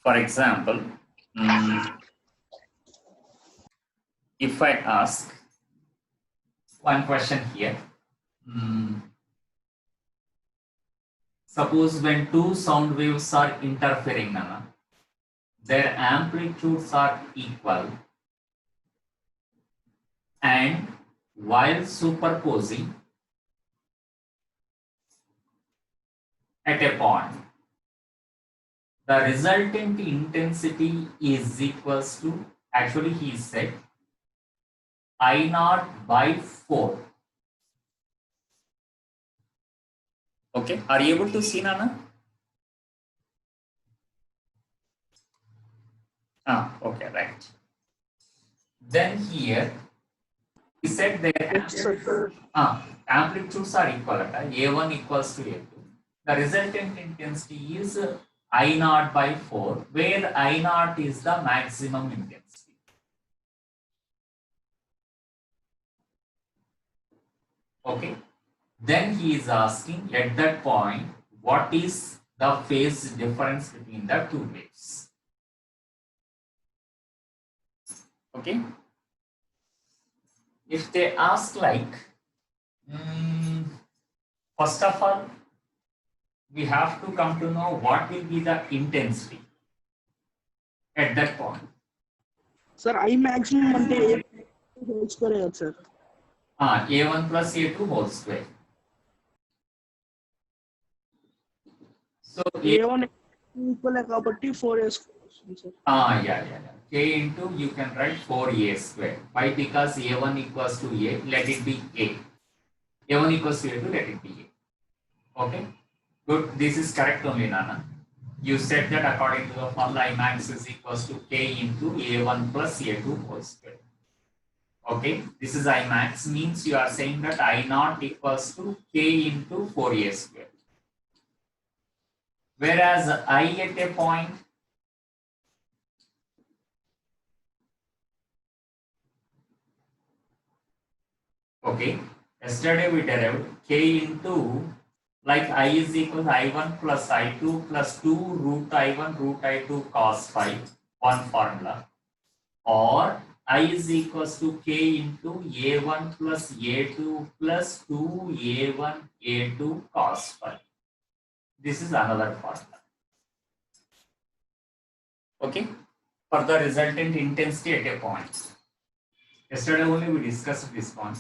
For example, if I ask one question here, suppose when two sound waves are interfering, Nana, their amplitudes are equal, and while superposing at a point, the resultant intensity is equals to, actually he said, I naught by 4. Okay, are you able to see, Nana? Okay, right. Then here, he said that amplitudes are equal, A1 equals to A2. The resultant intensity is I naught by 4, where I naught is the maximum intensity. Okay. Then he is asking at that point, what is the phase difference between the two waves? Okay. If they ask like, first of all, we have to come to know what will be the intensity at that point. Sir, I maximum ante whole square, sir. A1 plus A2 whole square. So A1 equal kabatti 4A square, sir. Yeah. K into, you can write 4A square. Why? Because A1 equals to A, let it be A. A1 equals to A2, let it be A. Okay, good. This is correct only, Nana. You said that according to the formula, I max is equals to K into A1 plus A2 whole square. Okay, this is I max, means you are saying that I naught equals to K into 4A square. Whereas I at a point, okay, yesterday we derived K into, like I is equal to I1 plus I2 plus 2 root I1 root I2 cos phi, one formula. Or I is equals to K into A1 plus A2 plus 2 A1 A2 cos phi. This is another formula. Okay, for the resultant intensity at a point. Yesterday only we discussed this one.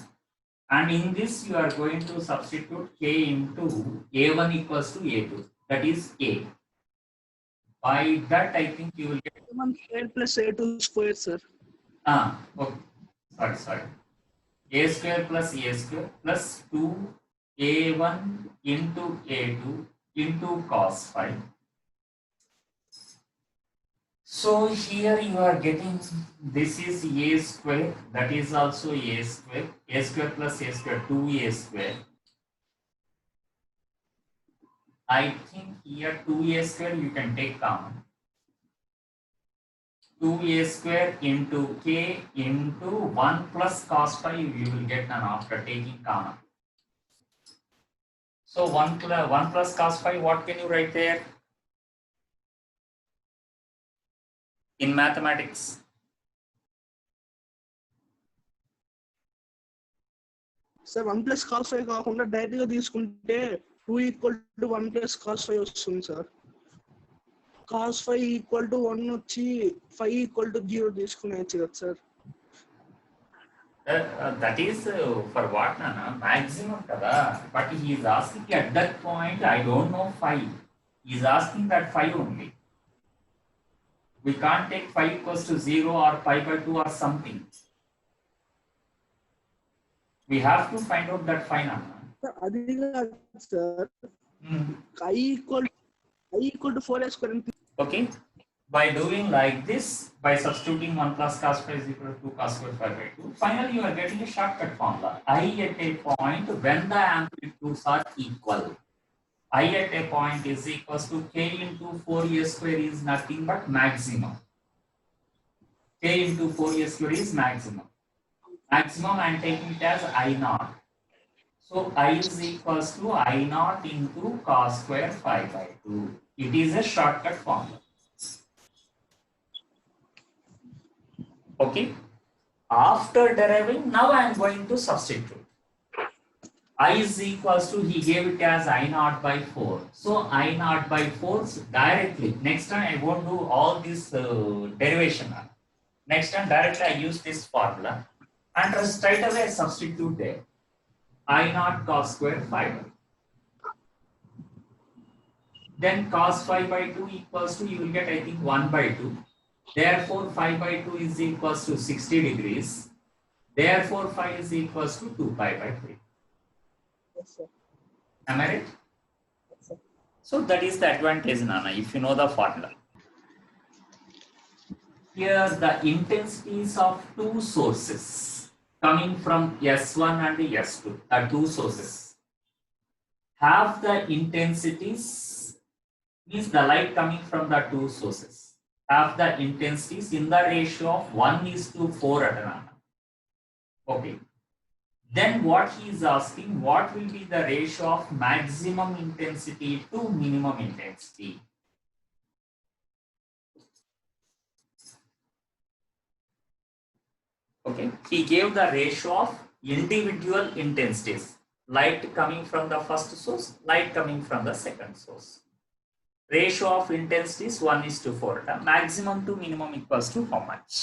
And in this you are going to substitute K into A1 equals to A2. That is A. By that I think you will get A1 square plus A2 square, sir. Okay. Sorry. A square plus A square plus 2 A1 into A2 into cos phi. So here you are getting, this is A square, that is also A square plus A square, 2A square. I think here 2A square you can take common. 2A square into K into 1 plus cos phi you will get none after taking common. So 1 plus cos phi, what can you write there? In mathematics, Sir, 1 plus cos phi కాకుండా direct గా తీసుకుంటే 2 equal to 1 plus cos phi వస్తుంది, sir. cos phi equal to 1 వచ్చి phi equal to 0 తీసుకునేచ్చు కదా, sir. that is for what, Nana? Maximum kada. But he is asking at that point, I don't know phi. He is asking that phi only. We can't take phi equals to 0 or pi by 2 or something. We have to find out that phi, Nana. అది కాదు sir. I equal to 4A square. Okay. By doing like this, by substituting 1 plus cos phi is equal to 2 cos square phi by 2, finally you are getting a shortcut formula. I at a point when the amplitudes are equal. I at a point is equals to K into 4A square is nothing but maximum. K into 4A square is maximum. Maximum I am taking it as I naught. So I is equals to I naught into cos square phi by 2. It is a shortcut formula. Okay. After deriving, now I am going to substitute. I is equals to, he gave it as I naught by 4. So I naught by 4 directly. Next time I won't do all this derivation. Next time directly I use this formula and straight away I substitute there. I naught cos square 5. Then cos 5 by 2 equals to, you will get I think 1 by 2. Therefore 5 by 2 is equals to 60 degrees. Therefore 5 is equals to 2 pi by 3. Yes, sir. Am I right? Yes, sir. So that is the advantage, Nana, if you know the formula. Here the intensities of two sources coming from S1 and S2 are two sources. Have the intensities, means the light coming from the two sources, have the intensities in the ratio of 1:4 at an. Okay. Then what he is asking, what will be the ratio of maximum intensity to minimum intensity? Okay, he gave the ratio of individual intensities, light coming from the first source, light coming from the second source. Ratio of intensities 1:4. The maximum to minimum equals to how much?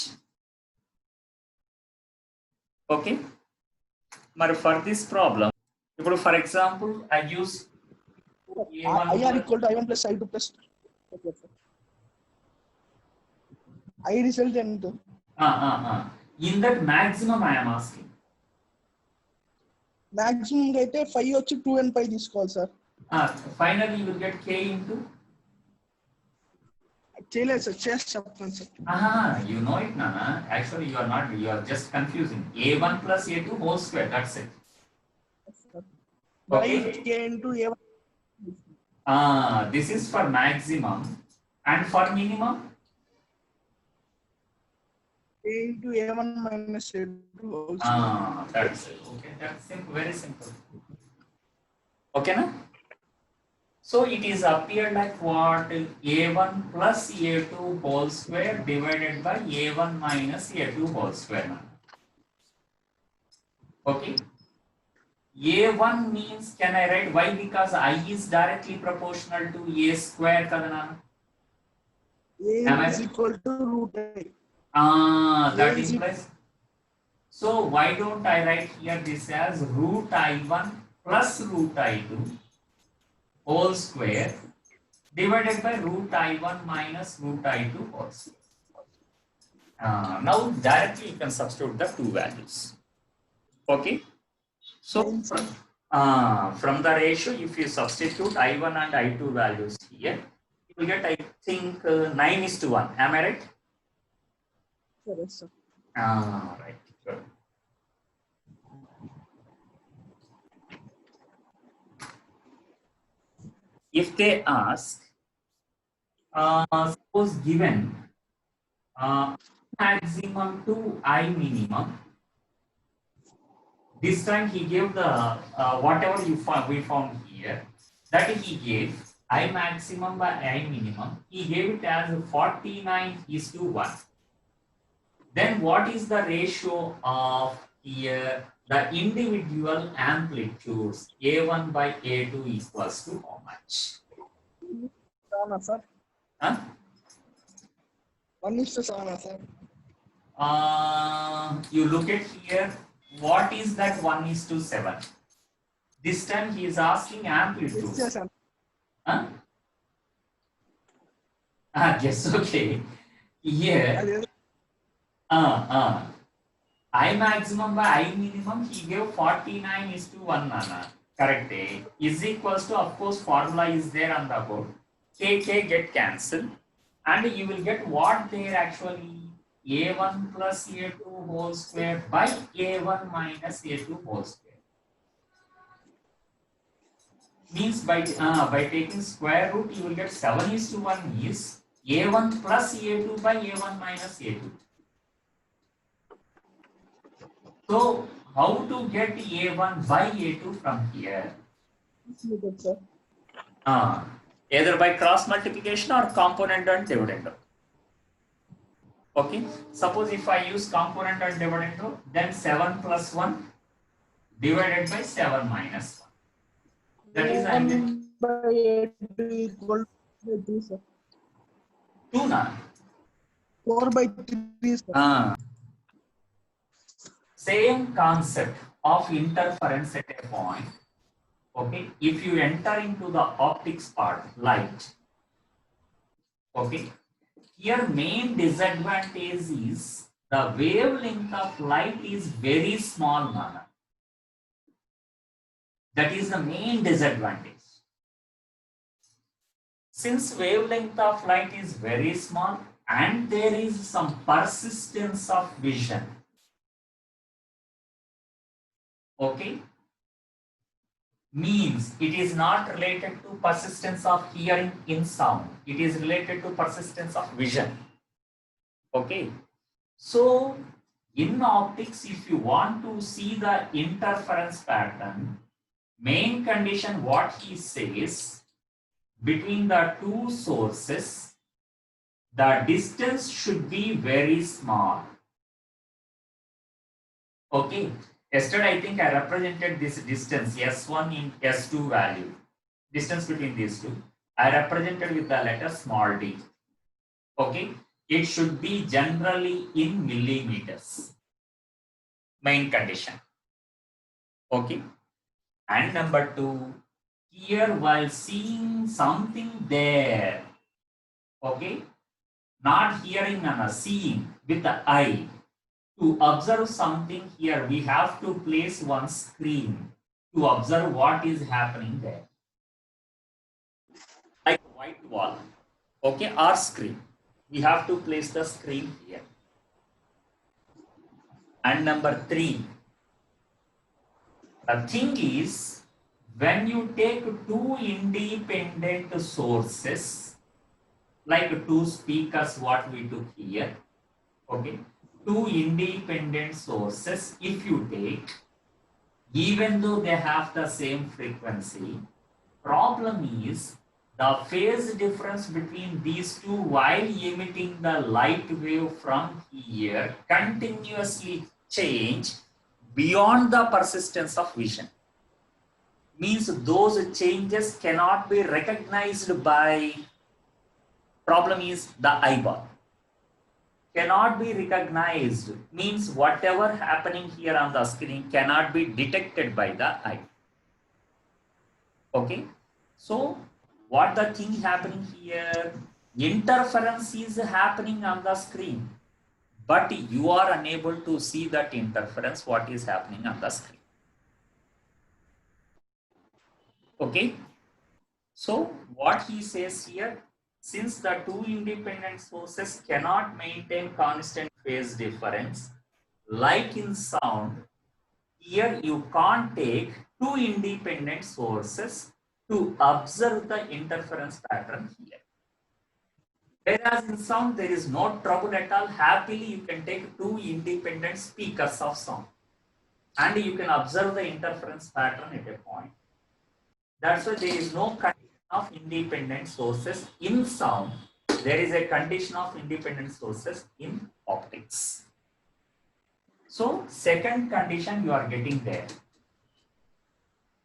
Okay. But for this problem, for example, I use A1 IR equal to I1 plus I2 plus. Okay, sir. I result into. In that maximum I am asking. Maximum అయితే 5 వచ్చి 2 and 5 తీసుకోవాలి sir. Finally you will get K into. చేయలేదు sir, చేసి చెప్తాను sir. You know it, Nana. Actually you are not, you are just confusing. A1 plus A2 whole square, that's it. By Okay. K into A1. This is for maximum, and for minimum A into A1 minus A2 also. That's it. Okay, that's simple, very simple. Okay, na? So it is appeared like what? A1 plus A2 whole square divided by A1 minus A2 whole square. Na? Okay. A1 means, can I write why? Because I is directly proportional to A square, kadana. A is equal to root I. That implies. So why don't I write here this as root I1 plus root I2 whole square divided by root I1 minus root I2 whole square. Now directly you can substitute the two values. Okay. So from the ratio, if you substitute I1 and I2 values here, you will get, I think, 9:1. Am I right? Yes, sir. Right. Good. If they ask, suppose given maximum to I minimum, this time he gave the whatever we found here, that he gave I maximum by I minimum, he gave it as 49:1. Then what is the ratio of here the individual amplitudes A1 by A2 equals to how much? Sir. Huh? 1:7, sir. You look at here, what is that 1:7? This time he is asking amplitudes. Yes, sir. Huh? Yes, okay. Here, I maximum by I minimum, he gave 49:1, Nana. Correct. Is equals to, of course, formula is there on the board. K get cancelled, and you will get what there actually, A1 plus A2 whole square by A1 minus A2 whole square. Means by taking square root, you will get 7:1 is A1 plus A2 by A1 minus A2. So how to get A1 by A2 from here? Either by cross multiplication or component and dividend. Okay, suppose if I use component and dividend rule, then 7 plus 1 divided by 7 minus 1. That is I get 1/8 equal to 3, sir. 2 na. 4/3, sir. Same concept of interference at a point. Okay, if you enter into the optics part, light. Okay, here main disadvantage is the wavelength of light is very small, Nana. That is the main disadvantage. Since wavelength of light is very small and there is some persistence of vision, okay, means it is not related to persistence of hearing in sound. It is related to persistence of vision. Okay. So in optics, if you want to see the interference pattern, main condition what he says, between the two sources, the distance should be very small. Okay. Yesterday, I think I represented this distance S1 in S2 value. Distance between these two. I represented with the letter small d. Okay. It should be generally in millimeters. Main condition. Okay. And number two, here while seeing something there, okay, not hearing and seeing with the eye, to observe something here, we have to place one screen to observe what is happening there. Like white wall, okay, or screen. We have to place the screen here. And number three, the thing is, when you take two independent sources, like two speakers, what we took here, okay, two independent sources, if you take, even though they have the same frequency, problem is the phase difference between these two while emitting the light wave from here continuously change beyond the persistence of vision. Means those changes cannot be recognized by, problem is the eyeball. Cannot be recognized means whatever happening here on the screen cannot be detected by the eye. Okay, so what the thing happening here, interference is happening on the screen, but you are unable to see that interference, what is happening on the screen. Okay, so what he says here, since the two independent sources cannot maintain constant phase difference, like in sound, here you can't take two independent sources to observe the interference pattern here. Whereas in sound, there is no trouble at all. Happily, you can take two independent speakers of sound and you can observe the interference pattern at a point. That's why there is no condition of independent sources in sound. There is a condition of independent sources in optics. So, second condition you are getting there.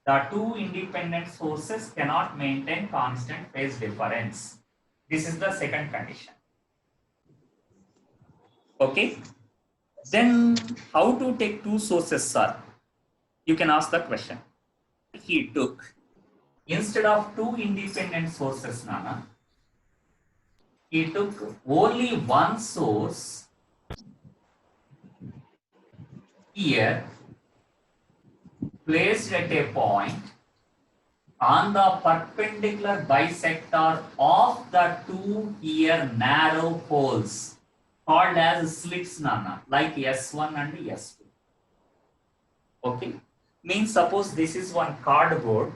The two independent sources cannot maintain constant phase difference. This is the second condition. Okay. Then how to take two sources, sir? You can ask the question. He took, instead of two independent sources, Nana, he took only one source here, placed at a point on the perpendicular bisector of the two here narrow holes called as slits, Nana, like S1 and S2. Okay, means suppose this is one cardboard.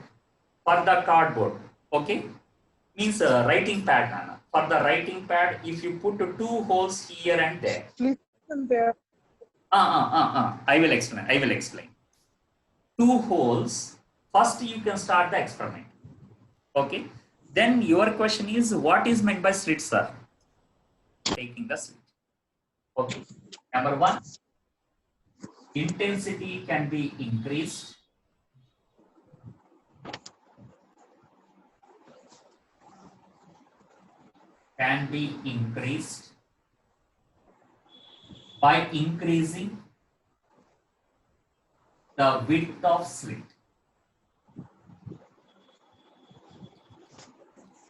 For the cardboard, okay, means writing pad, Nana. For the writing pad, if you put two holes here and there. Listen there. I will explain. I will explain. Two holes. First, you can start the experiment. Okay. Then your question is, what is meant by slit, sir? Taking the slit. Okay. Number one, intensity can be increased. Can be increased by increasing the width of slit.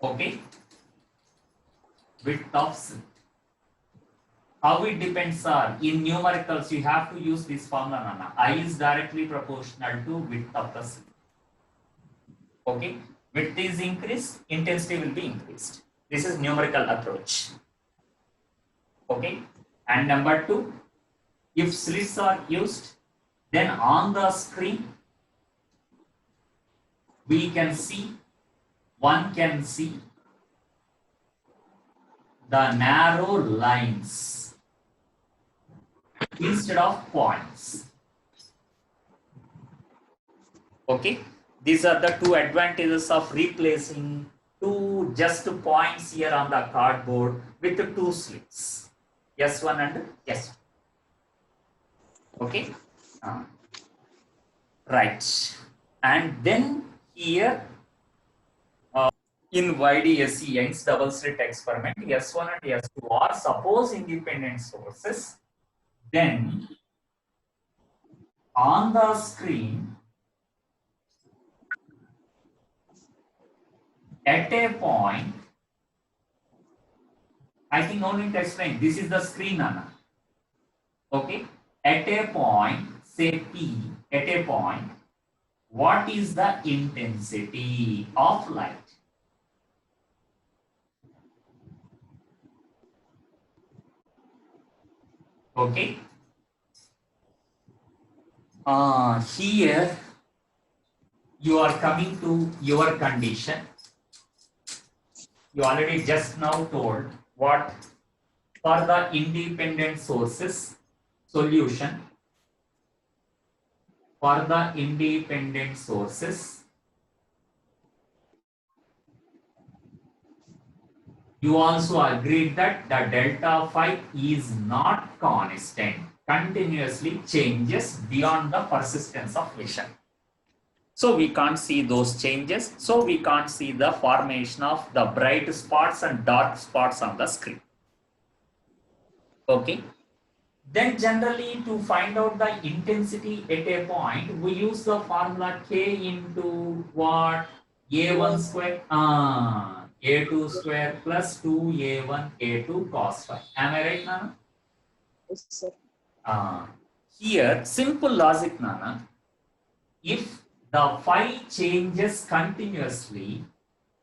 Okay, width of slit. How it depends are in numericals, you have to use this formula, Nana. I is directly proportional to width of the slit. Okay, width is increased, intensity will be increased. This is numerical approach. Okay, and number two, if slits are used, then on the screen one can see the narrow lines instead of points. Okay, these are the two advantages of replacing two just points here on the cardboard with the two slits, S1 and S2. Okay, right. And then here in YDSE, Young's double slit experiment, S1 and S2 are suppose independent sources, then on the screen at a point, I think no need to explain, this is the screen, Anna. Okay, at a point, say P, at a point, what is the intensity of light? Okay, here you are coming to your condition. You already just now told what for the independent sources solution. For the independent sources, you also agreed that the delta phi is not constant, continuously changes beyond the persistence of vision. So we can't see those changes. So we can't see the formation of the bright spots and dark spots on the screen. Okay. Then generally to find out the intensity at a point, we use the formula K into what? A1 square, A2 square plus 2A1 A2 cos phi. Am I right, Nana? Yes, sir. Here, simple logic, Nana. If the phi changes continuously,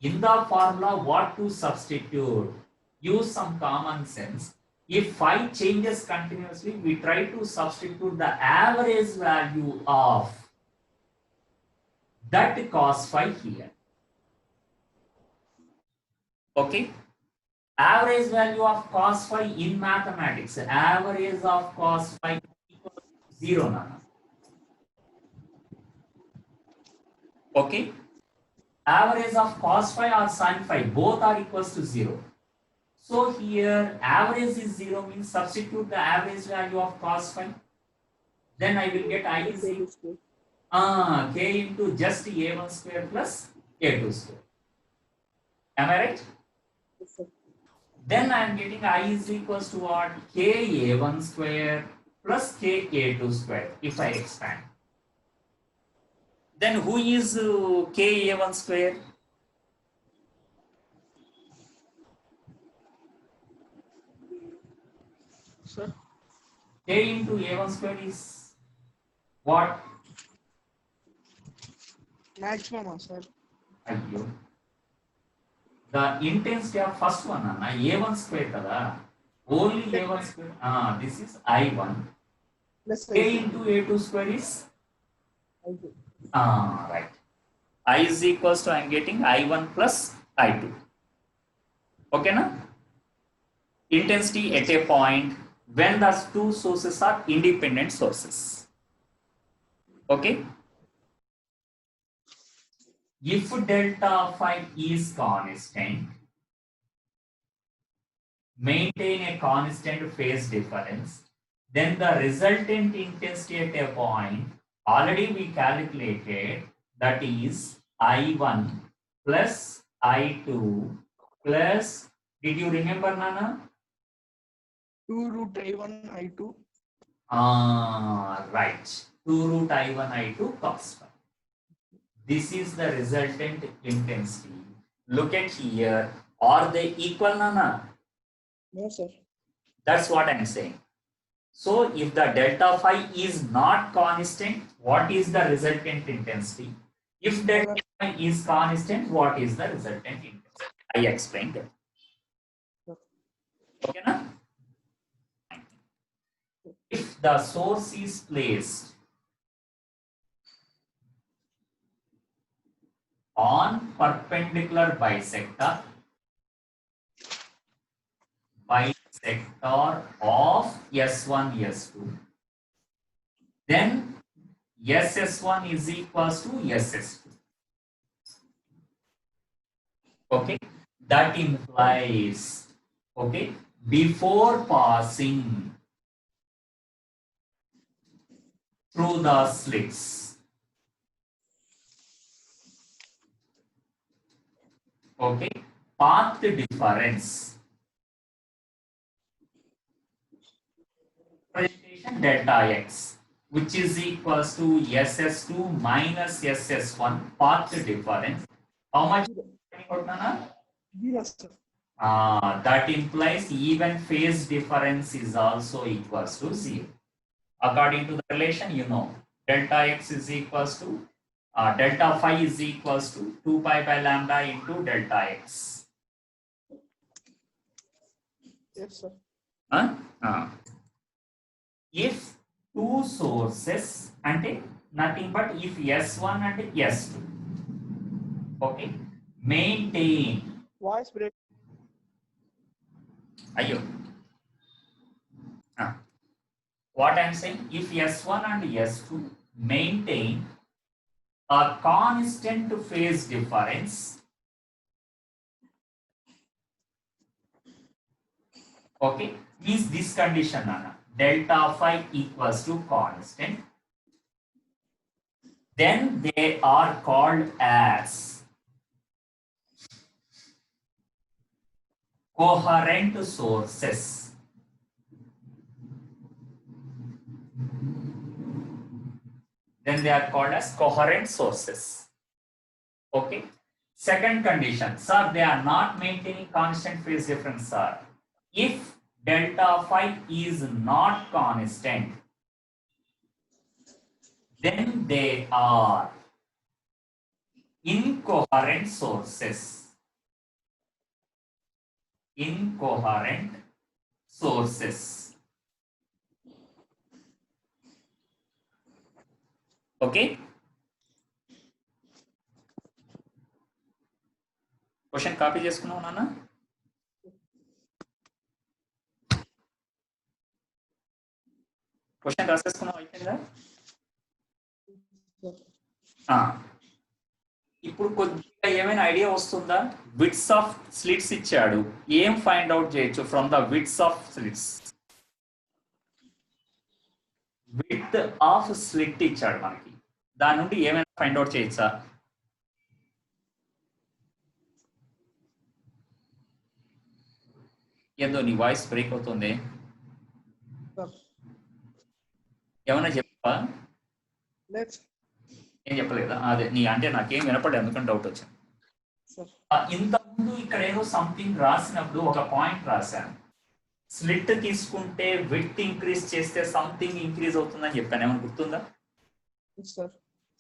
in the formula, what to substitute? Use some common sense. If phi changes continuously, we try to substitute the average value of that cos phi here. Okay? Average value of cos phi in mathematics, average of cos phi equals to 0, Nana. Okay? Average of cos phi or sin phi, both are equals to 0. So here average is 0 means substitute the average value of cos phi. Then I will get I is equal K into just A1 square plus A2 square. Am I right? Yes, sir. Then I am getting I is equals to what? K A1 square plus K A2 square if I expand. Then who is K A1 square? Sir, K into A1 square is what? maximum, sir. Ayyo. The intensity of first one, A1 square kada. Only A1 square. This is I1. Plus K into A2 square is I2. right. I is equals to I am getting I1 plus I2. Okay, na? Intensity at a point when the two sources are independent sources. Okay. If delta phi is constant, maintain a constant phase difference, then the resultant intensity at a point already we calculated, that is I1 plus I2 plus, did you remember, Nana? 2 root I1 I2. Right. 2 root I1 I2 cos phi. This is the resultant intensity. Look at here. Are they equal, Nana? No, sir. That's what I'm saying. So if the delta phi is not constant, what is the resultant intensity? If delta phi is constant, what is the resultant intensity? I explained that. Okay, na? If the source is placed on perpendicular bisector of S1, S2, then SS1 is equals to SS2. Okay, that implies, okay, before passing through the slits, okay, path difference presentation delta x, which is equals to SS2 minus SS1 path difference. How much? Zero, sir. That implies even phase difference is also equals to 0. According to the relation, you know, delta x is equals to delta phi is equals to 2 pi by lambda into delta x. Yes, sir. If two sources, and nothing but if S1 and S2, okay, maintain. Voice break. Ayo. What I'm saying, if S1 and S2 maintain a constant phase difference, okay, means this condition, Nana, delta phi equals to constant, then they are called as coherent sources. Then they are called as coherent sources. Okay. Second condition, sir, they are not maintaining constant phase difference, sir. If delta phi is not constant, then they are incoherent sources. Incoherent sources. Okay. Question copy చేసుకున్నావు నాన్న? Question రాసేసుకున్నావు అయిపోయిందా? ఇప్పుడు కొద్దిగా ఏమైనా idea వస్తుందా? విడ్స్ of slits ఇచ్చాడు, ఏం find out చేయొచ్చు from the widths of slits? Width of slit ఇచ్చాడు మనకి, దాని నుండి ఏమైనా ఫైండ్ అవుట్ చేయొచ్చా? ఏందో నీ వాయిస్ బ్రేక్ అవుతుంది, ఏమైనా చెప్పా? ఏం చెప్పలేదా? అదే నీ అంటే నాకేం వినపడలేదు, అందుకని డౌట్ వచ్చింది. ఇంతకుముందు ఇక్కడ ఏదో సంథింగ్ రాసినప్పుడు ఒక పాయింట్ రాశాను, స్లిట్ తీసుకుంటే విడ్త్ ఇంక్రీజ్ చేస్తే సంథింగ్ ఇంక్రీజ్ అవుతుందని చెప్పాను, ఏమైనా గుర్తుందా?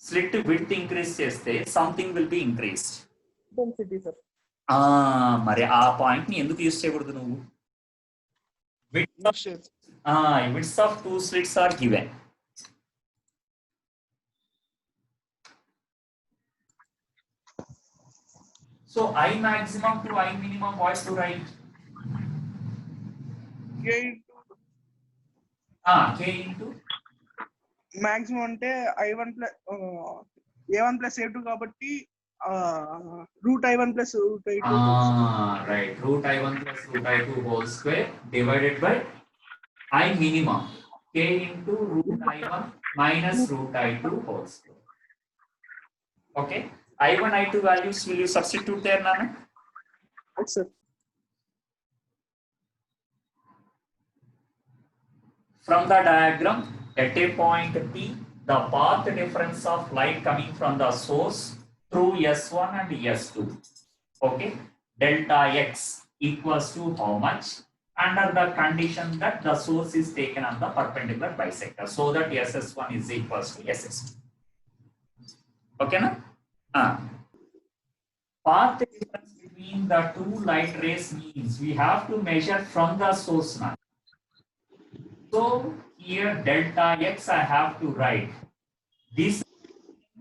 స్లిట్ విడ్త్ ఇంక్రీజ్ చేస్తే సంథింగ్ విల్ బి ఇంక్రీజ్డ్. మరి ఆ పాయింట్ ని ఎందుకు యూజ్ చేయకూడదు నువ్వు? Widths of two slits are given. So I maximum to I minimum, what to write? K into maximum అంటే I1 plus A1 plus A2 కాబట్టి root I1 plus root I2 whole square. Right. Root I1 plus root I2 whole square divided by I minimum k into root I1 minus root I2 whole square. Okay. I1, I2 values will you substitute there, Nana? Yes, sir. From the diagram, at a point P, the path difference of light coming from the source through S1 and S2. Okay. Delta X equals to how much? Under the condition that the source is taken on the perpendicular bisector, so that SS1 is equals to SS2. Okay, na? Path difference between the two light rays means we have to measure from the source now. So here delta X I have to write. This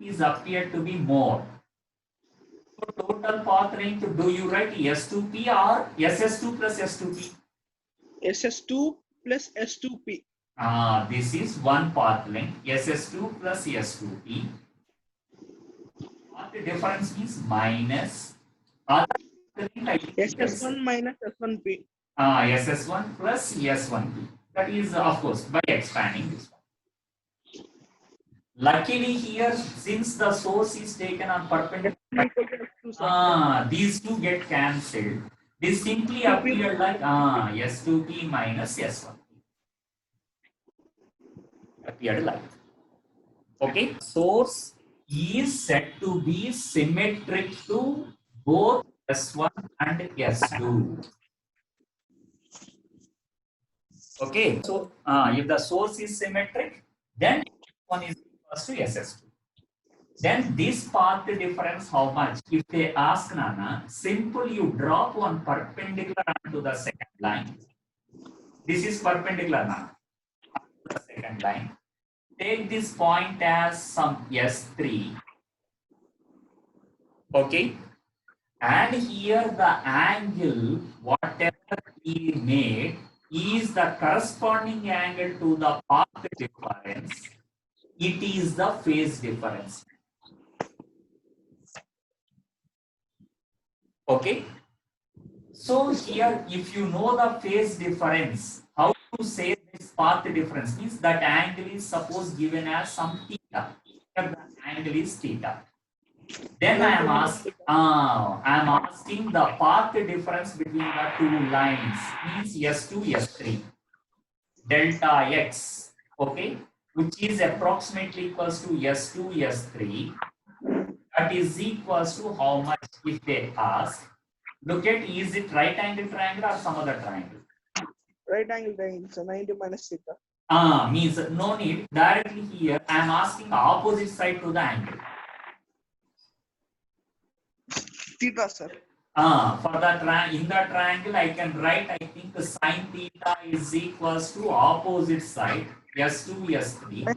is appeared to be more. So total path length, do you write S2P or SS2 plus S2P? SS2 plus S2P. This is one path length, SS2 plus S2P. Path difference means minus. SS1 minus S1P. SS1 plus S1P. That is, of course, by expanding this one. Luckily here, since the source is taken on perpendicular, these two get cancelled. This simply appeared like S2P minus S1P. Appeared like. Okay, source is said to be symmetric to both S1 and S2. Okay, so if the source is symmetric, then S1 is equals to SS2. Then this path difference, how much? If they ask, Nana, simple, you drop one perpendicular onto the second line. This is perpendicular, Nana, onto the second line. Take this point as some S3. Okay. And here the angle, whatever we made, is the corresponding angle to the path difference. It is the phase difference. Okay. So here, if you know the phase difference, how to say this path difference means that angle is suppose given as some theta. Here the angle is theta. Then I am asking the path difference between the two lines means S2, S3. Delta X, okay, which is approximately equals to S2, S3. That is equals to how much if they ask. Look at, is it right angle triangle or some other triangle? Right angle triangle, so 90 minus theta. Means no need. Directly here, I am asking the opposite side to the angle. Theta, sir. For the in the triangle, I can write, I think sine theta is equals to opposite side, S2, S3.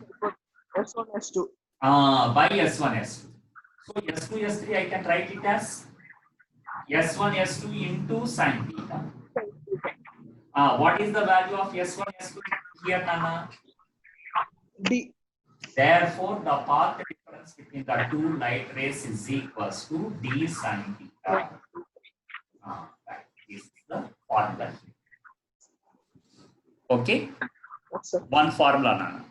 S1, S2. By S1, S2. So S2, S3, I can write it as S1, S2 into sine theta. What is the value of S1, S2 here, Nana? D. Therefore, the path difference between the two light rays is equals to D sine theta. This is the formula. Okay? Yes, sir. One formula, Nana.